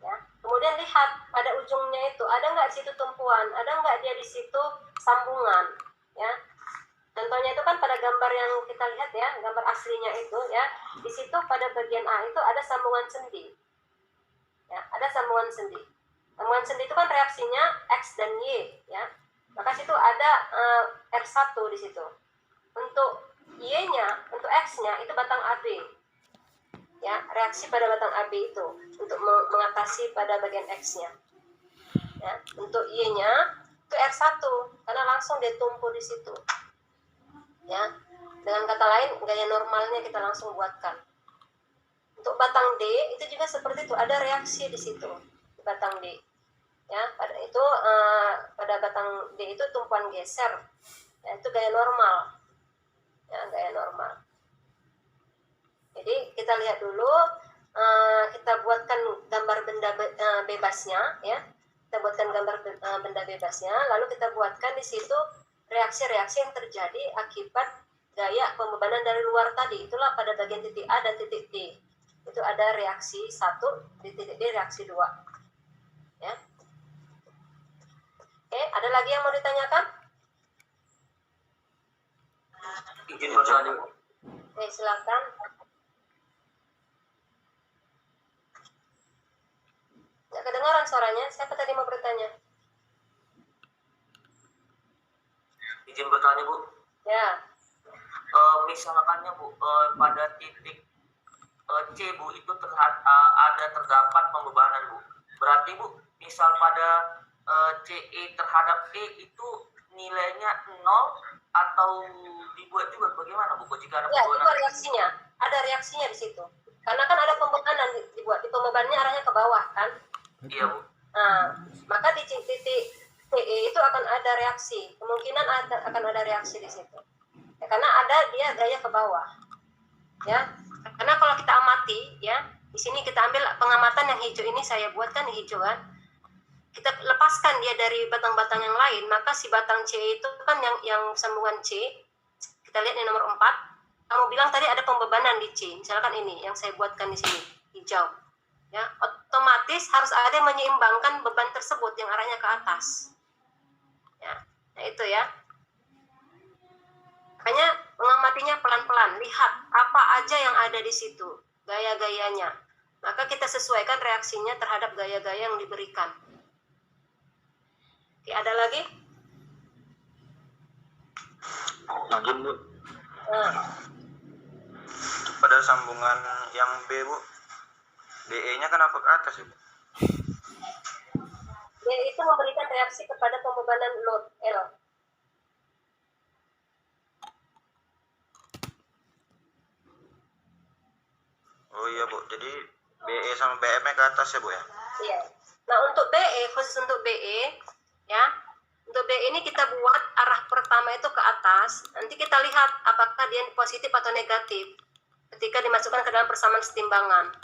A: ya. Kemudian lihat pada ujungnya itu ada nggak di situ tumpuan, ada nggak dia di situ sambungan ya. Contohnya itu kan pada gambar yang kita lihat ya, gambar aslinya itu ya, di situ pada bagian A itu ada sambungan sendi. Ya, ada sambungan sendi. Sambungan sendi itu kan reaksinya X dan Y ya. Maka situ ada R1 di situ. Untuk Y-nya, untuk X-nya itu batang AB. Ya, reaksi pada batang AB itu untuk mengatasi pada bagian X-nya. Ya, untuk Y-nya itu R1 karena langsung dia tumpu di situ. Ya, dengan kata lain gaya normalnya kita langsung buatkan. Untuk batang D itu juga seperti itu, ada reaksi di situ di batang D. Ya, pada itu pada batang D itu tumpuan geser. Ya, itu gaya normal. Ya, gaya normal. Jadi kita lihat dulu, kita buatkan gambar benda bebasnya, ya. Kita buatkan gambar benda bebasnya, lalu kita buatkan di situ reaksi-reaksi yang terjadi akibat gaya pembebanan dari luar tadi. Itulah pada bagian titik A dan titik D. Itu ada reaksi 1, di titik D reaksi 2. Ya. Oke, ada lagi yang mau ditanyakan?
B: Izin bertanya.
A: Oke, silakan. Nggak kedengaran suaranya. Siapa tadi mau bertanya?
E: Izin bertanya Bu.
A: Ya.
E: Misalkannya Bu, pada titik C Bu itu ada terdapat pembebanan Bu. Berarti Bu, misal pada CE terhadap E itu nilainya 0 atau dibuat juga bagaimana Bu? Jika ada
A: Ya, itu reaksinya. Ada reaksinya di situ. Karena kan ada pembebanan dibuat. Di pembebanannya arahnya ke bawah kan?
E: Iya Bu.
A: Nah, maka di titik CE itu akan ada reaksi. Kemungkinan akan ada reaksi di situ. Ya, karena ada dia gaya ke bawah. Ya. Karena kalau kita amati ya, di sini kita ambil pengamatan yang hijau ini saya buatkan hijau kan. Kita lepaskan dia dari batang-batang yang lain, maka si batang C itu kan yang sambungan C. Kita lihat yang nomor 4. Kamu bilang tadi ada pembebanan di C. Misalkan ini yang saya buatkan di sini, hijau. ya otomatis harus ada yang menyeimbangkan beban tersebut yang arahnya ke atas. Ya, nah itu ya. Makanya mengamatinya pelan-pelan, lihat apa aja yang ada di situ, gaya-gayanya. Maka kita sesuaikan reaksinya terhadap gaya-gaya yang diberikan. Oke, ada lagi?
F: Lanjut Bu.
A: Nah,
F: Pada sambungan yang B Bu, DE-nya kenapa ke atas ya Bu?
A: dia itu memberikan reaksi kepada pembebanan load L.
F: Oh iya Bu, jadi BE sama BM-nya ke atas ya Bu ya?
A: Iya. Nah, untuk BE, khusus untuk BE, ya, untuk BE ini kita buat arah pertama itu ke atas. Nanti kita lihat apakah dia positif atau negatif ketika dimasukkan ke dalam persamaan setimbangan.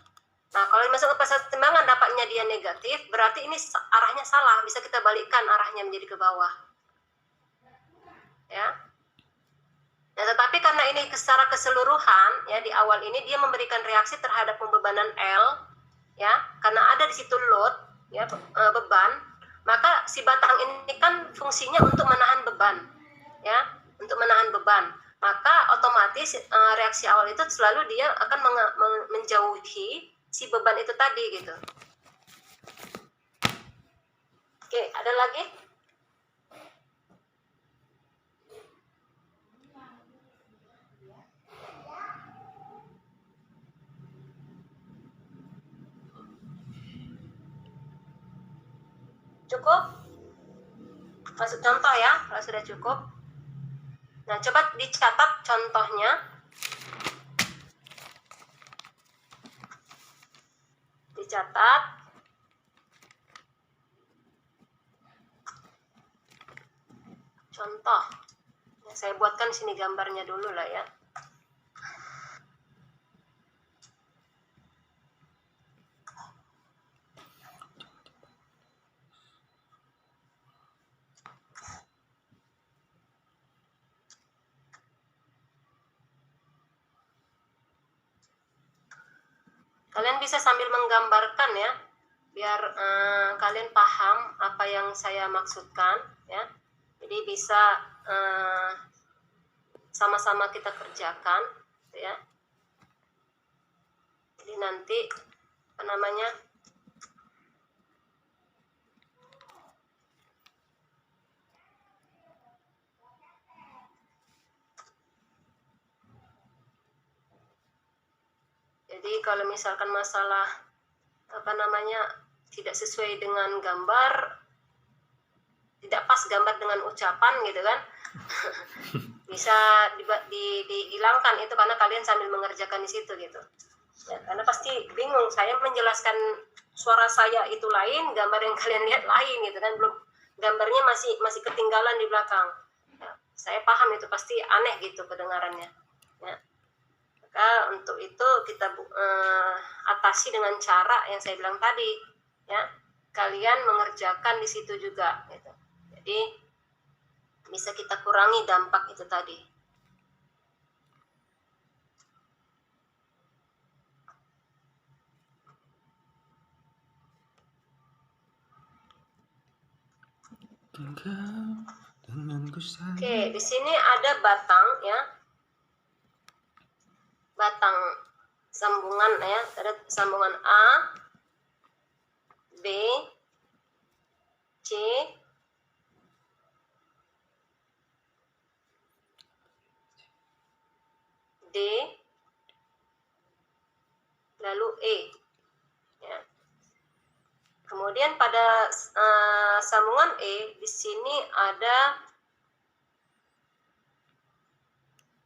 A: Nah, kalau dimasukkan ke persamaan setimbangan dapatnya dia negatif, berarti ini arahnya salah. Bisa kita balikkan arahnya menjadi ke bawah. Ya. Nah, tetapi karena ini secara keseluruhan, ya di awal ini dia memberikan reaksi terhadap pembebanan L, ya, karena ada di situ load, ya, beban, maka si batang ini kan fungsinya untuk menahan beban, ya, untuk menahan beban. Maka otomatis reaksi awal itu selalu dia akan menjauhi si beban itu tadi gitu. Oke, ada lagi? Cukup? Masuk contoh ya, kalau sudah cukup. Nah, coba dicatat contohnya. Dicatat. Contoh. Nah, saya buatkan sini gambarnya dulu lah ya. Kalian bisa sambil menggambarkan ya, biar kalian paham apa yang saya maksudkan ya. Jadi bisa sama-sama kita kerjakan ya. Jadi nanti apa namanya? Jadi kalau misalkan masalah apa namanya tidak sesuai dengan gambar, tidak pas gambar dengan ucapan gitu kan, bisa dihilangkan itu karena kalian sambil mengerjakan di situ gitu. Ya, karena pasti bingung, saya menjelaskan suara saya itu lain, gambar yang kalian lihat lain gitu kan, belum gambarnya masih ketinggalan di belakang. Ya, saya paham itu pasti aneh gitu kedengarannya. Ya. Maka untuk itu kita atasi dengan cara yang saya bilang tadi, ya. Kalian mengerjakan di situ juga, gitu. Jadi bisa kita kurangi dampak itu tadi. Oke, di sini ada batang, ya. Batang sambungan ya, ada sambungan A, B, C, D, lalu E. Ya. Kemudian pada sambungan E di sini ada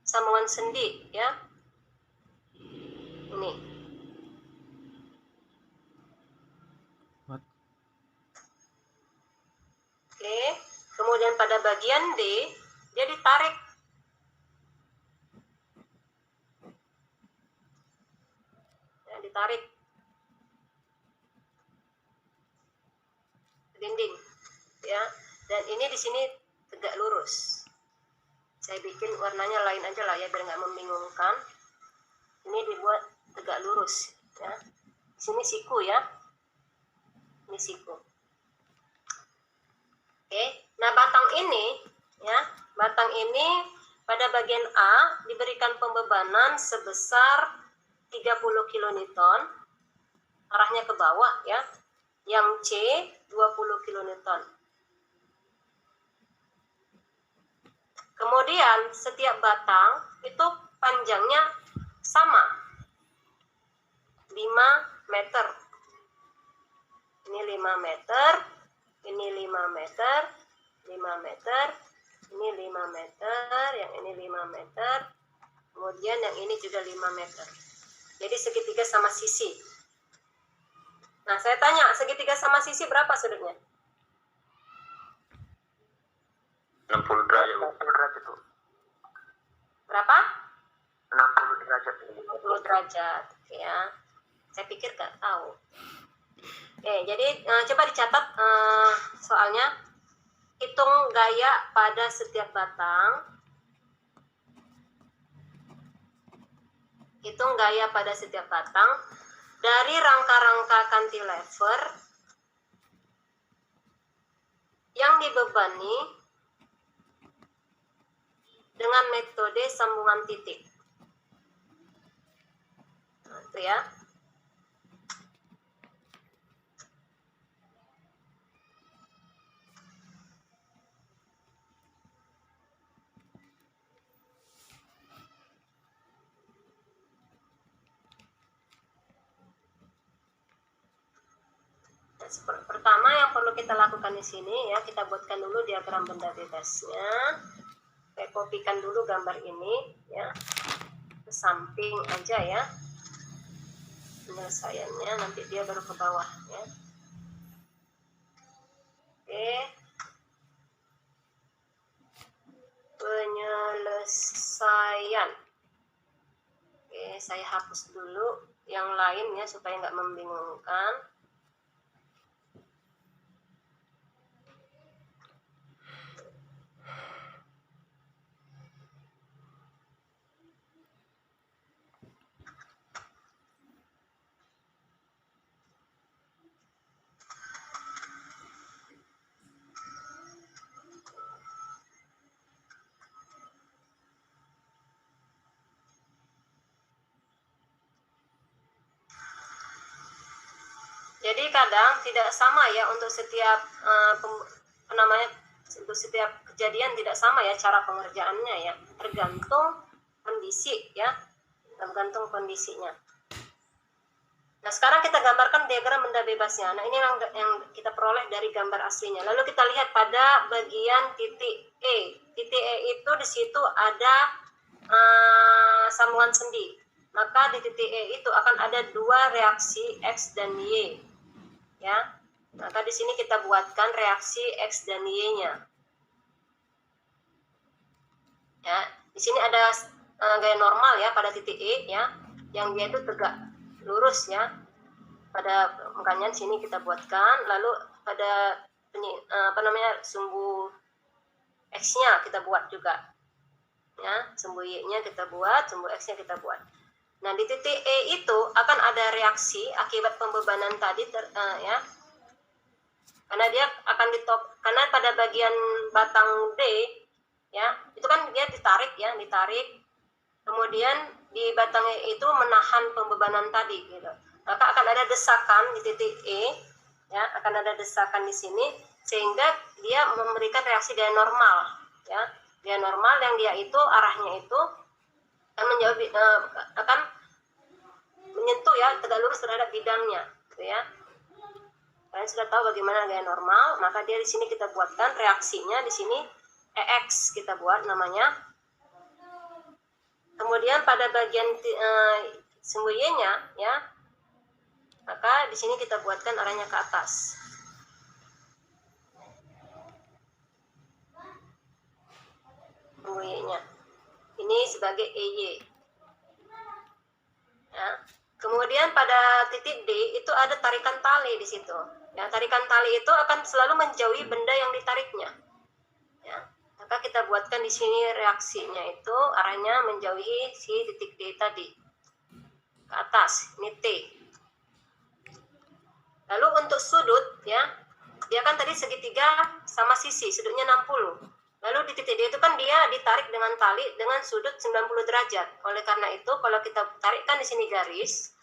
A: sambungan sendi ya. Ini. Oke, kemudian pada bagian D dia ditarik. Ya, ditarik dinding ya. Dan ini di sini tegak lurus. Saya bikin warnanya lain aja lah ya biar nggak membingungkan. Ini dibuat tegak lurus ya. Di Sini siku ya. Ini siku. Oke. Nah, batang ini ya, batang ini pada bagian A diberikan pembebanan sebesar 30 kilonewton, arahnya ke bawah ya. Yang C 20 kilonewton. Kemudian setiap batang itu panjangnya sama, 5 meter. Ini 5 meter, ini 5 meter, 5 meter, ini 5 meter, yang ini 5 meter, kemudian yang ini juga 5 meter. Jadi segitiga sama sisi. Nah, saya tanya, segitiga sama sisi berapa sudutnya?
F: 60 derajat, Bu.
B: 60 derajat, Bu.
A: Berapa?
B: 60 derajat.
A: 60 derajat, ya. Saya pikir nggak tahu. Oke, jadi coba dicatat soalnya. Hitung gaya pada setiap batang. Hitung gaya pada setiap batang dari rangka-rangka cantilever yang dibebani dengan metode sambungan titik. Nah, itu ya. Pertama yang perlu kita lakukan di sini ya, kita buatkan dulu diagram benda bebasnya. Saya kopikan dulu gambar ini ya, ke samping aja ya. Penyelesaiannya nanti dia baru ke bawah ya. Oke. Penyelesaian. Oke, saya hapus dulu yang lain ya supaya nggak membingungkan. Jadi kadang tidak sama ya untuk setiap untuk setiap kejadian tidak sama ya cara pengerjaannya ya, tergantung kondisi ya, tergantung kondisinya. Nah, sekarang kita gambarkan diagram benda bebasnya. Nah, ini yang kita peroleh dari gambar aslinya. Lalu kita lihat pada bagian titik E. Titik E itu di situ ada sambungan sendi. Maka di titik E itu akan ada dua reaksi X dan Y. Ya, maka di sini kita buatkan reaksi X dan Y-nya. Ya, di sini ada gaya normal ya pada titik E ya, yang dia itu tegak lurus ya. Pada makanya di sini kita buatkan, lalu pada sumbu X-nya kita buat juga. Ya, sumbu Y-nya kita buat, sumbu X-nya kita buat. Nah, di titik E itu akan ada reaksi akibat pembebanan tadi ya. Karena dia akan karena pada bagian batang D ya, itu kan dia ditarik. Kemudian di batang E itu menahan pembebanan tadi gitu. Maka akan ada desakan di titik E ya, akan ada desakan di sini sehingga dia memberikan reaksi gaya normal ya. Gaya normal yang dia itu arahnya itu akan menyentuh ya, tegak lurus terhadap bidangnya gitu ya. Kalian sudah tahu bagaimana gaya normal, maka dia di sini kita buatkan reaksinya di sini EX kita buat namanya. Kemudian pada bagian sumbu Y-nya ya, maka di sini kita buatkan arahnya ke atas. Sumbu Y-nya. Ini sebagai EY. Ya. Kemudian pada titik D itu ada tarikan tali di situ. Ya, tarikan tali itu akan selalu menjauhi benda yang ditariknya. Ya. Maka kita buatkan di sini reaksinya itu arahnya menjauhi si titik D tadi. Ke atas, ini T. Lalu untuk sudut ya, dia kan tadi segitiga sama sisi, sudutnya 60. Lalu di titik D itu kan dia ditarik dengan tali dengan sudut 90 derajat. Oleh karena itu kalau kita tarikkan di sini garis,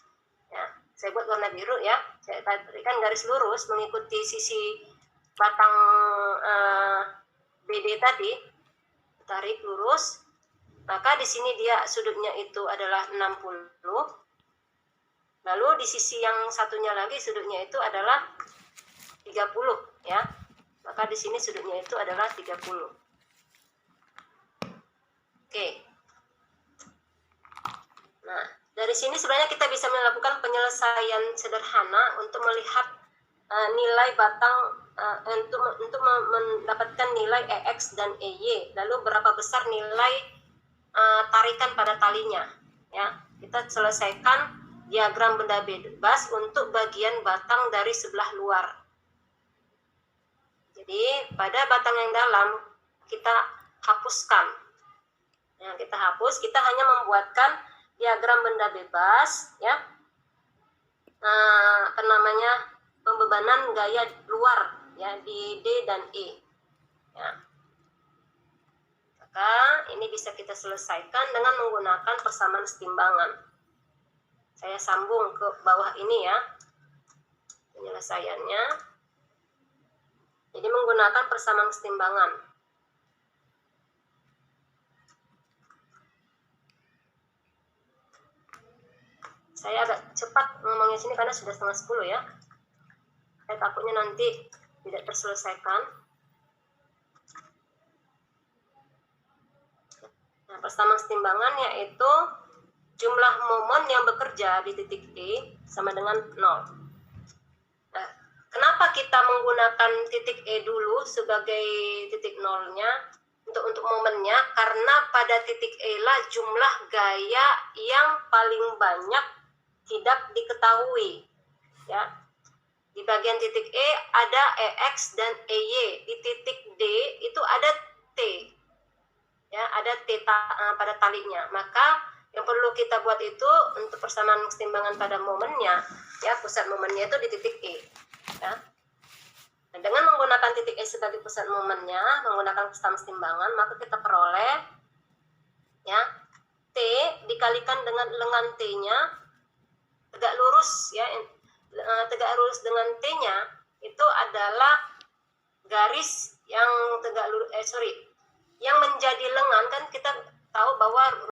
A: ya, saya buat warna biru ya, saya tarikkan garis lurus mengikuti sisi batang BD tadi, tarik lurus, maka di sini dia sudutnya itu adalah 60. Lalu di sisi yang satunya lagi sudutnya itu adalah 30 ya. Maka di sini sudutnya itu adalah 30. Oke. Nah, dari sini sebenarnya kita bisa melakukan penyelesaian sederhana untuk melihat nilai batang untuk mendapatkan nilai EX dan EY. Lalu berapa besar nilai tarikan pada talinya ya. Kita selesaikan diagram benda bebas untuk bagian batang dari sebelah luar. Jadi pada batang yang dalam kita hapuskan. Nah, kita hapus, kita hanya membuatkan diagram benda bebas ya. Pembebanan gaya luar ya di D dan E. Ya. Maka ini bisa kita selesaikan dengan menggunakan persamaan setimbangan. Saya sambung ke bawah ini ya penyelesaiannya. Jadi menggunakan persamaan setimbangan. Saya agak cepat ngomongnya sini karena sudah 9:30 ya. Saya takutnya nanti tidak terselesaikan. Nah, persamaan setimbangan yaitu jumlah momen yang bekerja di titik E sama dengan 0. Nah, kenapa kita menggunakan titik E dulu sebagai titik nolnya untuk momennya? Karena pada titik E lah jumlah gaya yang paling banyak tidak diketahui. Ya. Di bagian titik E ada EX dan EY. Di titik D itu ada T. Ya, ada T pada talinya. Maka yang perlu kita buat itu untuk persamaan kesetimbangan pada momennya, ya pusat momennya itu di titik E. Ya. Nah, dengan menggunakan titik E sebagai pusat momennya, menggunakan persamaan kesetimbangan, maka kita peroleh ya T dikalikan dengan lengan T-nya tegak lurus ya, tegak lurus dengan T-nya itu adalah garis yang tegak lurus yang menjadi lengan kan kita